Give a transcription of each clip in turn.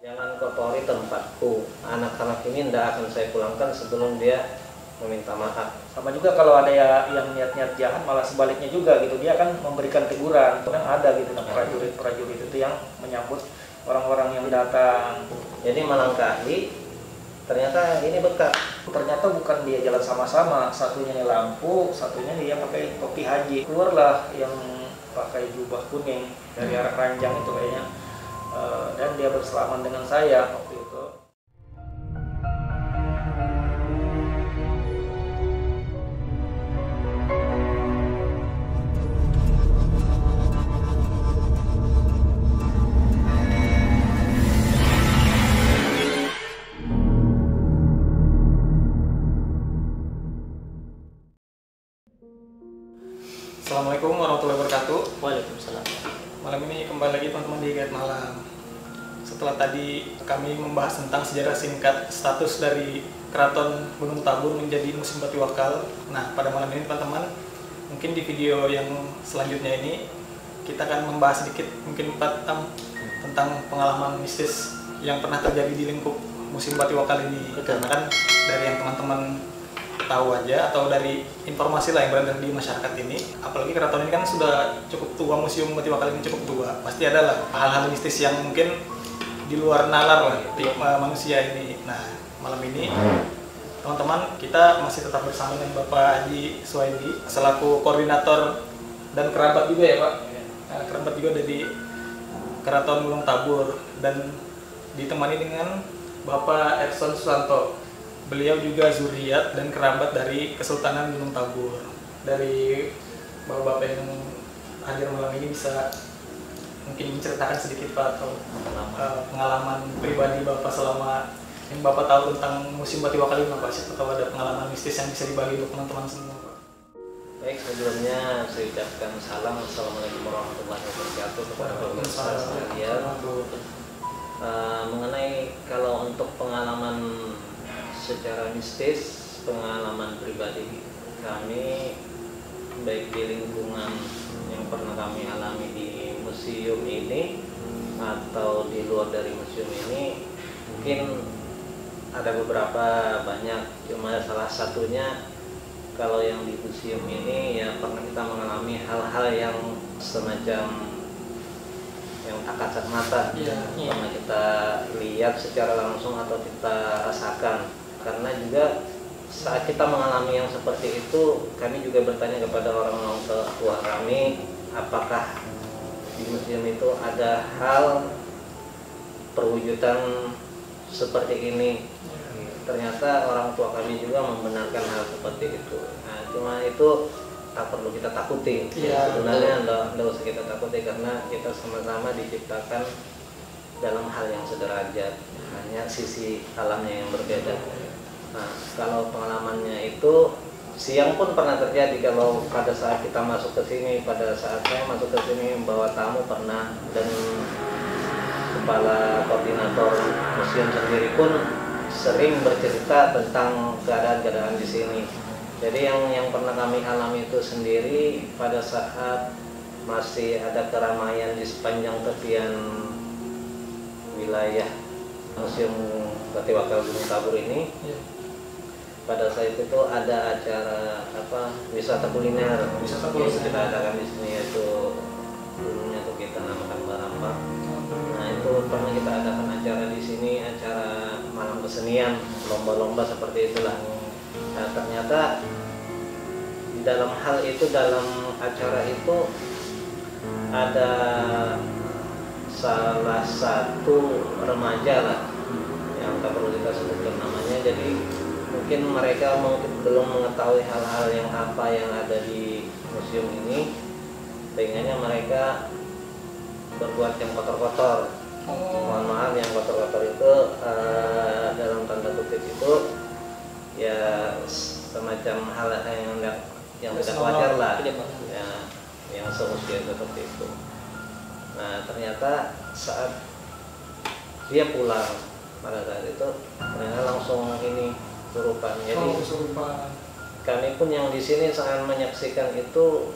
Jangan kotori tempatku. Anak-anak ini tidak akan saya pulangkan sebelum dia meminta maaf. Sama juga kalau ada yang niat-niat jahat, malah sebaliknya juga gitu, dia akan memberikan teguran. Kan ada gitu, prajurit itu yang menyambut orang-orang yang datang. Jadi melangkahi, ternyata ini bekas. Ternyata bukan dia jalan sama-sama, satunya ini lampu, satunya dia pakai topi haji. Keluarlah yang pakai jubah kuning dari arah ranjang itu kayaknya, dan dia bersalaman dengan saya waktu itu. Assalamualaikum warahmatullahi wabarakatuh. Waalaikumsalam. Malam ini kembali lagi teman-teman di Guide Malam. Setelah tadi kami membahas tentang sejarah singkat status dari Keraton Gunung Tabur menjadi Museum Batu Wakal. Nah, pada malam ini teman-teman, mungkin di video yang selanjutnya ini kita akan membahas sedikit, mungkin 4 tentang pengalaman mistis yang pernah terjadi di lingkup Museum Batu Wakal ini. Karena kan dari yang teman-teman tahu aja atau dari informasi lah yang beredar di masyarakat ini, apalagi keraton ini kan sudah cukup tua, Museum Batu Wakal ini cukup tua, pasti ada lah hal-hal mistis yang mungkin di luar nalar lah di manusia ini. Nah, malam ini teman-teman kita masih tetap bersama dengan Bapak Haji Suwaidi selaku koordinator dan kerabat juga ya Pak. Nah, kerabat juga dari Keraton Gunung Tabur, dan ditemani dengan Bapak Erson Susanto. Beliau juga zuriat dan kerabat dari Kesultanan Gunung Tabur. Dari bapak-bapak yang hadir malam ini bisa mungkin menceritakan sedikit Pak atau pengalaman pribadi Bapak selama yang Bapak tahu tentang Museum Batu Wakal ini Pak. Siapa tahu ada pengalaman mistis yang bisa dibagi untuk teman-teman semua Pak. Baik, sebelumnya saya ucapkan salam. Assalamualaikum warahmatullahi wabarakatuh kepada pemirsa sekalian. Mengenai kalau untuk pengalaman secara mistis, pengalaman pribadi kami baik di lingkungan yang pernah kami alami di museum ini atau di luar dari museum ini, mungkin ada beberapa, banyak, cuma salah satunya kalau yang di museum ini ya pernah kita mengalami hal-hal yang semacam yang tak kasat mata, pernah kita lihat secara langsung atau kita rasakan. Karena juga saat kita mengalami yang seperti itu, kami juga bertanya kepada orang-orang tua kami, apakah di museum itu ada hal perwujudan seperti ini. Ternyata orang tua kami juga membenarkan hal seperti itu. Nah, cuma itu tak perlu kita takuti. Sebenarnya tidak usah kita takuti, karena kita sama-sama diciptakan dalam hal yang sederajat, hanya sisi alamnya yang berbeda. Nah, kalau pengalamannya itu siang pun pernah terjadi. Kalau pada saat kita masuk ke sini, pada saat saya masuk ke sini membawa tamu pernah, dan kepala koordinator museum sendiri pun sering bercerita tentang keadaan-keadaan di sini. Jadi yang pernah kami alami itu sendiri pada saat masih ada keramaian di sepanjang tepian wilayah Museum Batu Wakal Gunung Tabur ini. Pada saat itu ada acara wisata kuliner yang kita adakan di sini, yaitu dulunya tuh kita namakan Barambak. Nah, itu pernah kita adakan acara di sini, acara malam kesenian, lomba-lomba seperti itulah. Nah, ternyata di dalam hal itu, dalam acara itu ada salah satu remaja lah yang tak perlu kita sebutkan namanya. Jadi mungkin mereka belum mengetahui hal-hal yang apa yang ada di museum ini, sehingganya mereka berbuat yang kotor-kotor. Mohon maaf, yang kotor-kotor itu dalam tanda kutip itu ya semacam hal yang tidak wajar lah, ya, yang seusia seperti itu. Nah, ternyata saat dia pulang pada saat itu ternyata langsung ini kesurupan. Jadi kami pun yang di sini sangat menyaksikan itu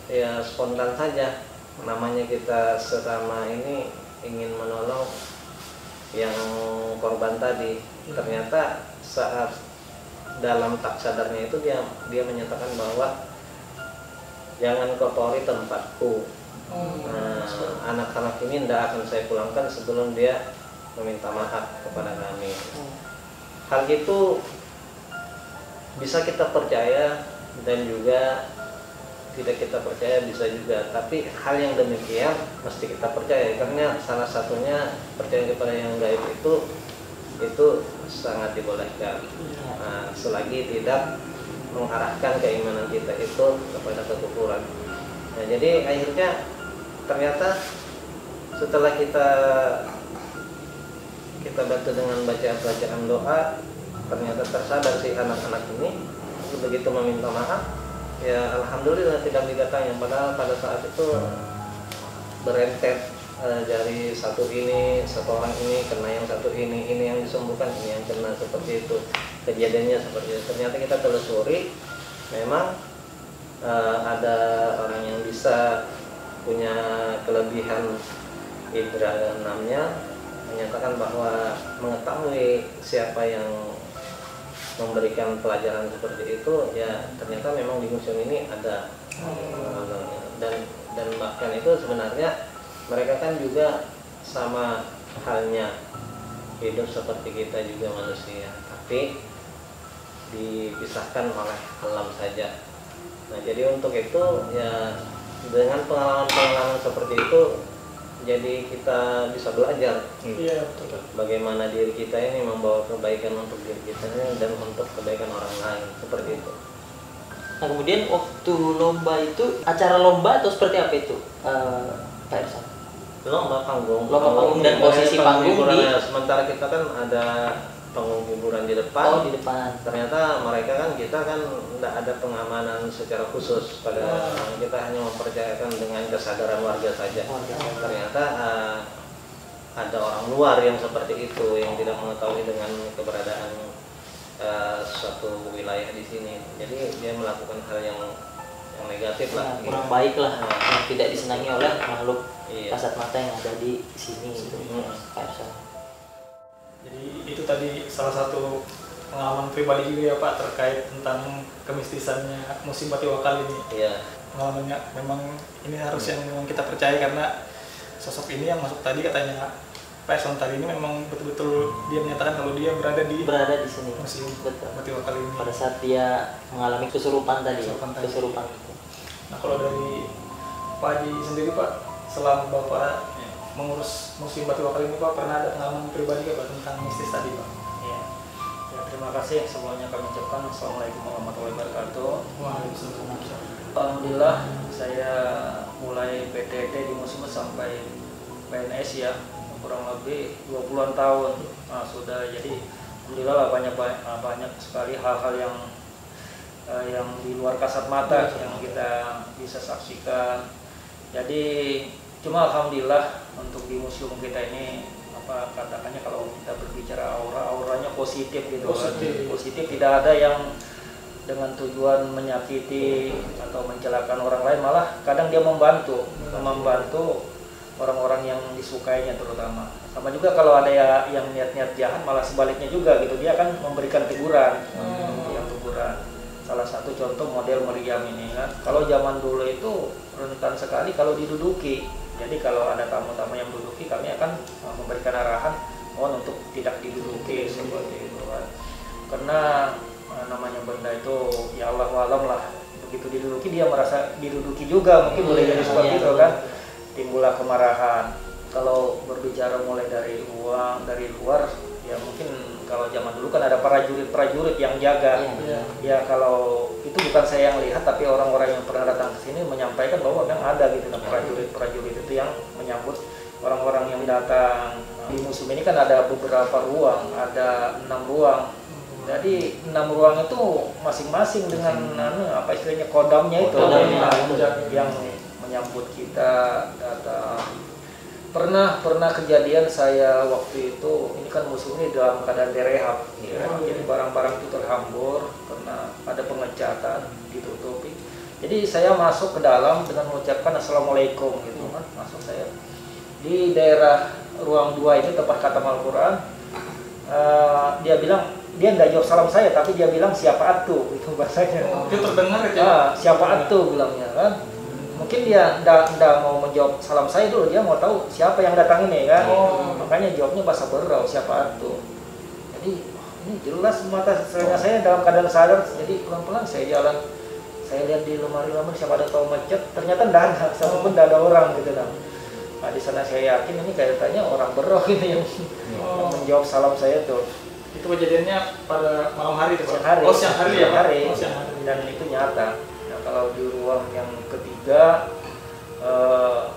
ya spontan saja. Namanya kita sesama ini ingin menolong, yang korban tadi. Ternyata saat dalam tak sadarnya itu dia menyatakan bahwa jangan kotori tempatku. Nah, anak-anak ini tidak akan saya pulangkan sebelum dia meminta maaf kepada kami. Hal itu bisa kita percaya dan juga tidak kita percaya bisa juga, tapi hal yang demikian mesti kita percaya karena salah satunya percaya kepada yang gaib itu sangat dibolehkan. Nah, selagi tidak mengarahkan keimanan kita itu kepada kekufuran. Nah, jadi akhirnya ternyata setelah kita bantu dengan bacaan doa, ternyata tersadar si anak-anak ini begitu meminta maaf, ya alhamdulillah tidak didatangi. Padahal pada saat itu berentet dari satu orang ini kena yang satu ini yang disembuhkan, ini yang kena, seperti itu kejadiannya. Seperti itu ternyata kita telusuri, memang ada orang yang bisa punya kelebihan indra enamnya, menyatakan bahwa mengetahui siapa yang memberikan pelajaran seperti itu, ya ternyata memang di museum ini ada. Dan bahkan itu sebenarnya mereka kan juga sama halnya hidup seperti kita juga manusia, tapi dipisahkan oleh alam saja. Nah, jadi untuk itu ya dengan pengalaman-pengalaman seperti itu, jadi kita bisa belajar bagaimana diri kita ini membawa kebaikan untuk diri kita dan untuk kebaikan orang lain, seperti itu. Nah, kemudian waktu lomba itu, acara lomba atau seperti apa itu, Pak Ersan? Lomba panggung dan posisi panggung di... Sementara kita kan ada panggung hiburan di depan. Oh, di depan. Ternyata mereka kan, kita kan tidak ada pengamanan secara khusus pada kita hanya mempercayakan dengan kesadaran warga saja. Ternyata ada orang luar yang seperti itu, yang tidak mengetahui dengan keberadaan suatu wilayah di sini. Jadi dia melakukan hal yang negatif lah, kurang baik lah, yang tidak disenangi oleh makhluk kasat mata yang ada di sini gitu. Pak Ersan. Jadi itu tadi salah satu pengalaman pribadi juga ya Pak, terkait tentang kemistisannya musim Batiwakal ini. Iya. Pengalamannya memang ini harus yang memang kita percaya, karena sosok ini yang masuk tadi katanya Pak Ersan tadi ini memang betul-betul dia menyatakan kalau dia berada di sini musim betul. Batiwakal ini. Pada saat dia mengalami kesurupan tadi. Kesurupan itu. Nah, kalau dari Pak Haji sendiri Pak, selama Bapak mengurus musim Batiwakal ini Pak, pernah ada pengalaman pribadi Pak tentang mistis tadi Pak? Ya, terima kasih sebelumnya kami ucapkan Assalamualaikum warahmatullahi wabarakatuh. Waalaikumsalam. Alhamdulillah saya mulai PTT di museum sampai PNS ya, kurang lebih 20-an tahun. Nah, sudah, jadi alhamdulillah lah banyak sekali hal-hal yang di luar kasat mata yang kita bisa saksikan. Jadi cuma alhamdulillah untuk di museum kita ini, apa katakannya, kalau kita berbicara auranya positif gitu. Positif, tidak ada yang dengan tujuan menyakiti atau mencelakakan orang lain, malah kadang dia membantu orang-orang yang disukainya terutama. Sama juga kalau ada yang niat-niat jahat, malah sebaliknya juga gitu, dia akan memberikan teguran. Salah satu contoh model meriam ini kan, kalau zaman dulu itu rentan sekali kalau diduduki. Jadi kalau ada tamu-tamu yang duduki, kami akan memberikan arahan mohon untuk tidak diduduki, seperti itu kan. Karena namanya benda itu ya Allah walam lah, begitu diduduki dia merasa diduduki juga, mungkin boleh jadi seperti itu kan, timbullah kemarahan. Kalau berbicara mulai dari luar ya mungkin kalau zaman dulu kan ada prajurit yang jaga. Ya kalau itu bukan saya yang lihat, tapi orang-orang yang pernah datang ke sini menyampaikan bahwa memang ada gitu, prajurit itu yang menyambut orang-orang yang datang. Di museum ini kan ada beberapa ruang, ada 6 ruang. Jadi 6 ruang itu masing-masing dengan apa istilahnya kodamnya itu yang menyambut kita datang. Pernah kejadian saya waktu itu, ini kan museum ini dalam keadaan direhab, jadi barang-barang itu terhambur karena ada pengecatan, ditutupi. Jadi saya masuk ke dalam dengan mengucapkan Assalamualaikum gitu kan, masuk saya di daerah ruang 2 itu tempat khatam Al-Quran. Dia bilang, dia nggak jawab salam saya, tapi dia bilang siapa atu, itu bahasanya. Itu terdengar ya? Siapa atu bilangnya kan. Mungkin dia nggak mau menjawab salam saya dulu, dia mau tahu siapa yang datang ini kan. Makanya jawabnya bahasa Berau, siapa atu. Jadi ini jelas mata saya dalam keadaan sadar, jadi pelan-pelan saya jalan. Saya lihat di lemari-lemari siapa ada tahu macet, ternyata nggak ada, satupun nggak ada orang gitu kan. Nah di sana saya yakin ini kayaknya orang Berau ini yang menjawab salam saya tuh. Itu kejadiannya pada malam hari itu, Pak? Siang hari. Oh, siang hari ya, Pak? Hari. Oh, siang hari. Dan itu nyata. Nah, kalau di ruang yang ketiga,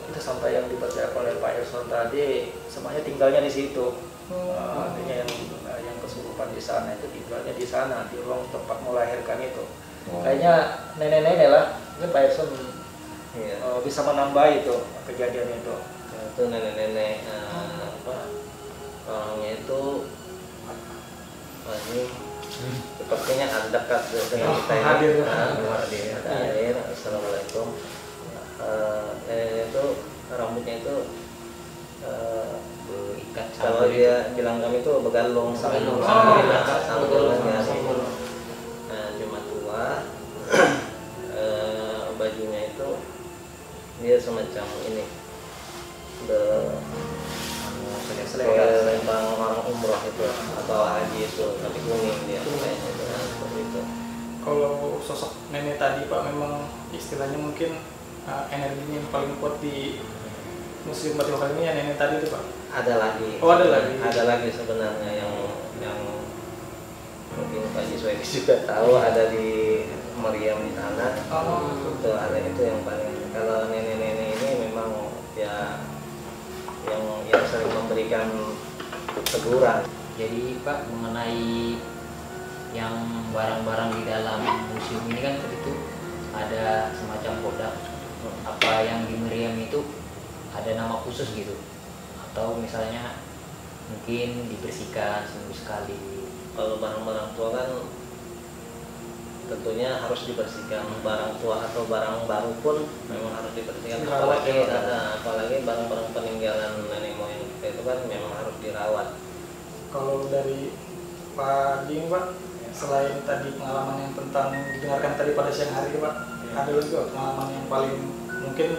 itu sampai yang dipercaya oleh Pak Erson tadi, semuanya tinggalnya di situ. Artinya yang kesurupan di sana itu tinggalnya di sana, di ruang tempat melahirkan itu. Kayaknya nenek-nenek lah, mungkin Pak Erson bisa menambah itu kejadian itu. Itu nenek-nenek orangnya itu ini sepertinya dekat dengan kita ini. Hadir. Assalamualaikum. Itu rambutnya itu Berikat kalau dia bilang kami itu begalong Begalong. sambalnya. Nah, cuma tua. Bajunya itu dia semacam ini lempang orang umroh itu atau haji itu, tapi kuning dia kayaknya itu seperti itu. Kalau sosok nenek tadi, Pak, memang istilahnya mungkin energinya yang paling kuat di Museum Batu Wakal ini ya nenek tadi itu, Pak? Ada lagi. Oh, ada lagi. Ada lagi sebenarnya yang mungkin Pak Jiswedi juga tahu, ada di Meriam di tanah. Itu ada, itu yang paling. Kalau nenek-nenek ini memang ya yang sering memberikan teguran. Jadi Pak, mengenai yang barang-barang di dalam museum ini kan itu ada semacam kodak. Apa yang di meriam itu ada nama khusus gitu? Atau misalnya mungkin dibersihkan seminggu sekali? Kalau barang-barang tua kan tentunya harus dibersihkan. Barang tua atau barang baru pun memang harus dibersihkan. Apalagi barang-barang peninggalan nenek moyang kita itu kan memang harus dirawat. Kalau dari Pak Ding, Pak, selain tadi pengalaman yang tentang didengarkan tadi pada siang hari, Pak, ada lagi pengalaman yang paling mungkin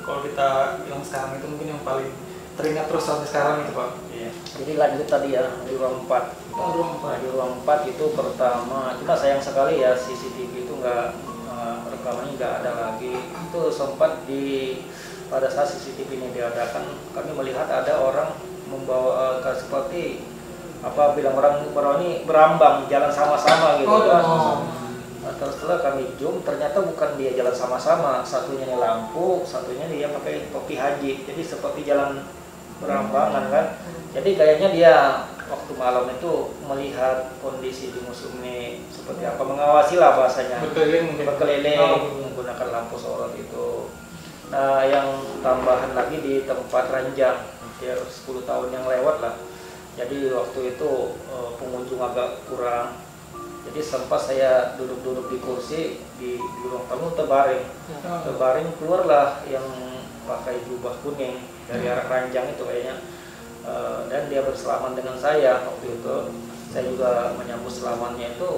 kalau kita bilang sekarang itu mungkin yang paling teringat terus sampai sekarang itu, Pak? Iya. Jadi lanjut tadi ya di ruang 4. Di ruang 4 itu pertama, cuma sayang sekali ya CCTV itu rekamannya nggak ada lagi. Itu sempat pada saat CCTV ini diadakan, kami melihat ada orang membawa seperti bilang orang ini berambang jalan sama-sama gitu kan. Nah, terus setelah kami zoom, ternyata bukan dia jalan sama-sama, satunya ini lampu, satunya dia pakai topi haji, jadi seperti jalan berambangan kan. Jadi kayaknya dia waktu malam itu melihat kondisi di museum ini seperti apa, mengawasi lah bahasanya, berkeliling menggunakan lampu sorot itu. Nah, yang tambahan lagi di tempat ranjang, hampir 10 tahun yang lewat lah. Jadi waktu itu pengunjung agak kurang. Jadi sempat saya duduk-duduk di kursi di ruang tamu terbaring keluarlah yang pakai jubah kuning dari arah ranjang itu kayaknya. Dan dia bersalaman dengan saya waktu itu. Saya juga menyambut selamannya itu.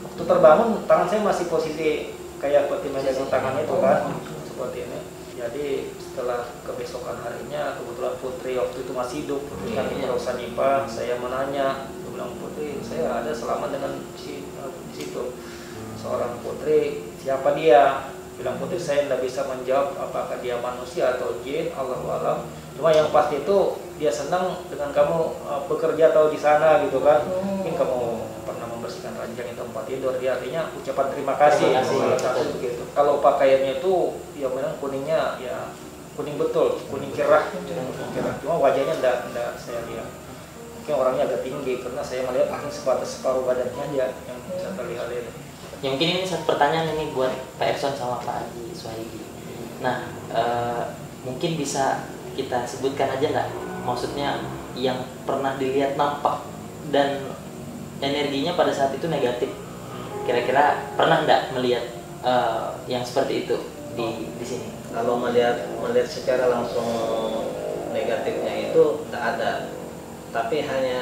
Waktu terbangun tangan saya masih posisi kayak seperti megang tangan itu kan, seperti ini. Jadi setelah kebesokan harinya kebetulan Putri waktu itu masih hidup, Putri kan Rosa Nipa, saya menanya, dia bilang, Putri saya ada selamat dengan di situ. Seorang Putri, siapa dia? Bilang Putri saya tidak bisa menjawab apakah dia manusia atau jin, Allahu a'lam. Cuma yang pasti itu dia senang dengan kamu bekerja atau di sana gitu kan. Mungkin kamu pernah membersihkan ranjang itu tempat tidur, dia artinya ucapan terima kasih. Begitu. Kalau pakaiannya itu ya memang kuningnya ya kuning betul, kuning cerah. Cuma wajahnya enggak saya lihat. Mungkin orangnya agak tinggi karena saya melihat mungkin sebatas separuh badannya aja yang bisa terlihat ini. Ya mungkin ini satu pertanyaan ini buat Pak Erson sama Pak Haji Swahidi. Nah, mungkin bisa kita sebutkan aja nggak, maksudnya yang pernah dilihat nampak dan energinya pada saat itu negatif. Kira-kira pernah nggak melihat yang seperti itu di sini? Kalau melihat secara langsung negatifnya itu tidak ada. Tapi hanya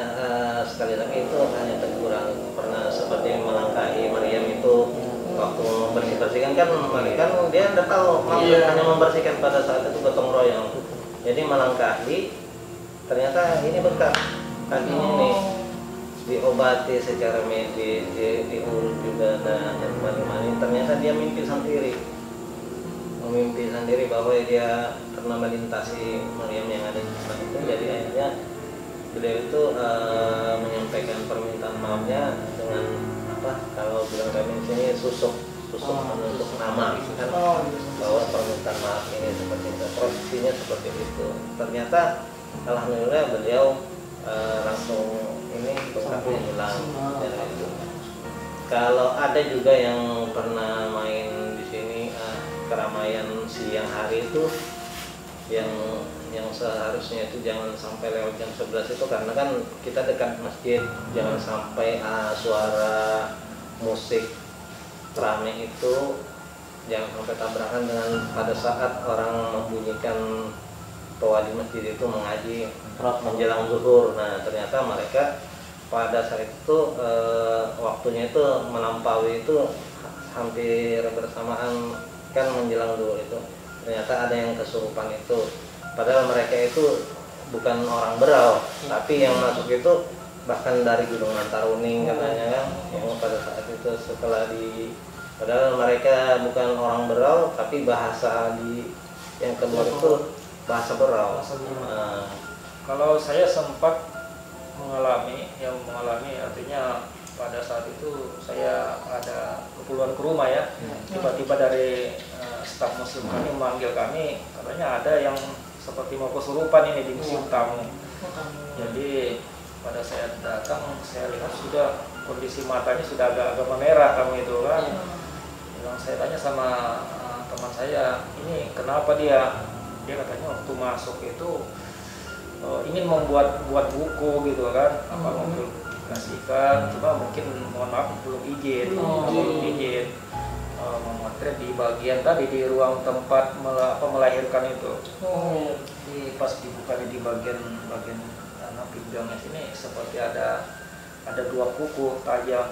sekali lagi itu hanya teguran. Pernah seperti melangkahi Maryam itu waktu membersihkan kan dia tidak tahu hanya membersihkan pada saat itu gotong royong. Jadi melangkahi, ternyata ini bekas kakinya nih, diobati secara medis, diurut juga dan mani-mani. Ternyata dia mimpi sendiri bahwa dia pernah melintasi Maryam yang ada di sana itu. Jadi akhirnya beliau itu menyampaikan permintaan maafnya dengan kalau bilang kami di sini susuk menunjuk nama kan, bahwa permintaan maaf ini seperti itu, prosesinya seperti itu. Ternyata alhamdulillah beliau langsung ini bekasnya hilang dari itu. Kalau ada juga yang pernah main di sini keramaian siang hari itu yang seharusnya itu jangan sampai lewat jam 11 itu, karena kan kita dekat masjid, jangan sampai suara musik rame itu jangan sampai tabrakan dengan pada saat orang membunyikan toa di masjid itu mengaji menjelang zuhur. Nah ternyata mereka pada saat itu waktunya itu melampaui itu hampir bersamaan kan menjelang zuhur itu. Ternyata ada yang kesurupan itu, padahal mereka itu bukan orang Berau, tapi yang masuk itu bahkan dari Gunung Antaruning katanya kan, yang pada saat itu padahal mereka bukan orang Berau, tapi bahasa yang keluar itu bahasa Berau. Kalau saya sempat mengalami artinya pada saat itu saya ada keperluan ke rumah ya, tiba-tiba dari staf muslim kami memanggil kami, katanya ada yang seperti mau kesurupan ini di museum tamu. Jadi pada saya datang, saya lihat sudah kondisi matanya sudah agak memerah kamu itu kan. Yang saya tanya sama teman saya, ini kenapa dia katanya waktu masuk itu ingin membuat buku gitu kan, apa mempublikasikan, cuma mungkin mohon maaf belum izin, memotret di bagian tadi di ruang tempat melahirkan itu. Di pas dibuka di bagian pinggangnya sini seperti ada dua kuku tajam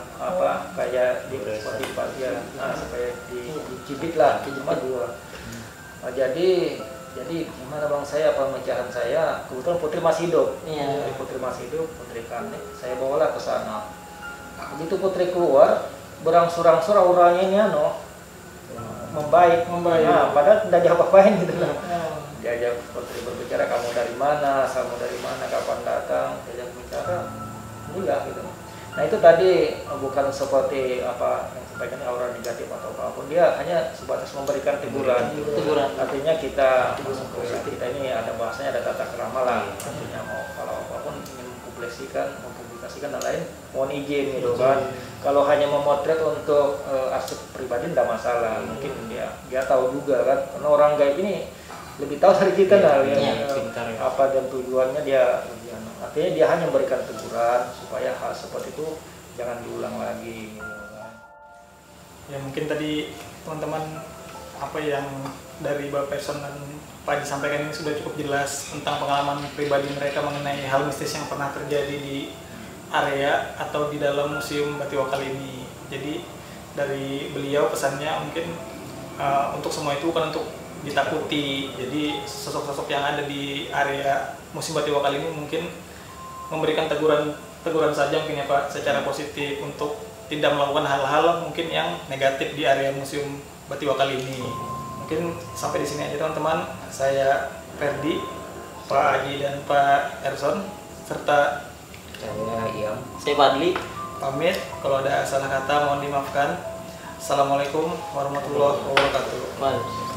kayak seperti bagian supaya dicibit lah, cuma dua. Jadi gimana bang, saya pemecahan saya kebetulan putri masih hidup, putri Kane, saya bawalah ke sana. Begitu putri keluar, berangsur-angsur auranya ini membaik. Nah, padahal tidak diapa-apain gitu lah. Diajak putri berbicara, kamu dari mana, kapan datang, diajak bicara, enggak gitu. Nah itu tadi bukan seperti apa yang sampaikan aura negatif atau apapun, dia hanya sebatas memberikan teguran. Artinya kita ini ada bahasanya, ada tata krama lah. Artinya kalau apapun ingin mempublikasikan dan lain, mohon izin gitu kan. Kalau hanya memotret untuk arsip pribadi tidak masalah. Mungkin dia tahu juga kan, karena orang gaib ini lebih tahu dari kita apa dan tujuannya dia. Artinya dia hanya memberikan teguran supaya hal seperti itu jangan diulang lagi. Ya mungkin tadi teman-teman apa yang dari Bapak Erson dan Pak disampaikan ini sudah cukup jelas tentang pengalaman pribadi mereka mengenai hal mistis yang pernah terjadi di area atau di dalam Museum Batiwakal ini. Jadi dari beliau pesannya mungkin untuk semua itu bukan untuk ditakuti. Jadi sosok-sosok yang ada di area Museum Batiwakal ini mungkin memberikan teguran saja mungkin ya Pak, secara positif untuk tidak melakukan hal-hal mungkin yang negatif di area Museum Batiwakal ini. Mungkin sampai di sini aja teman-teman. Saya Ferdi, Pak Haji dan Pak Erson, serta saya Fadli. Pamit. Kalau ada salah kata mohon dimaafkan. Assalamualaikum warahmatullahi wabarakatuh.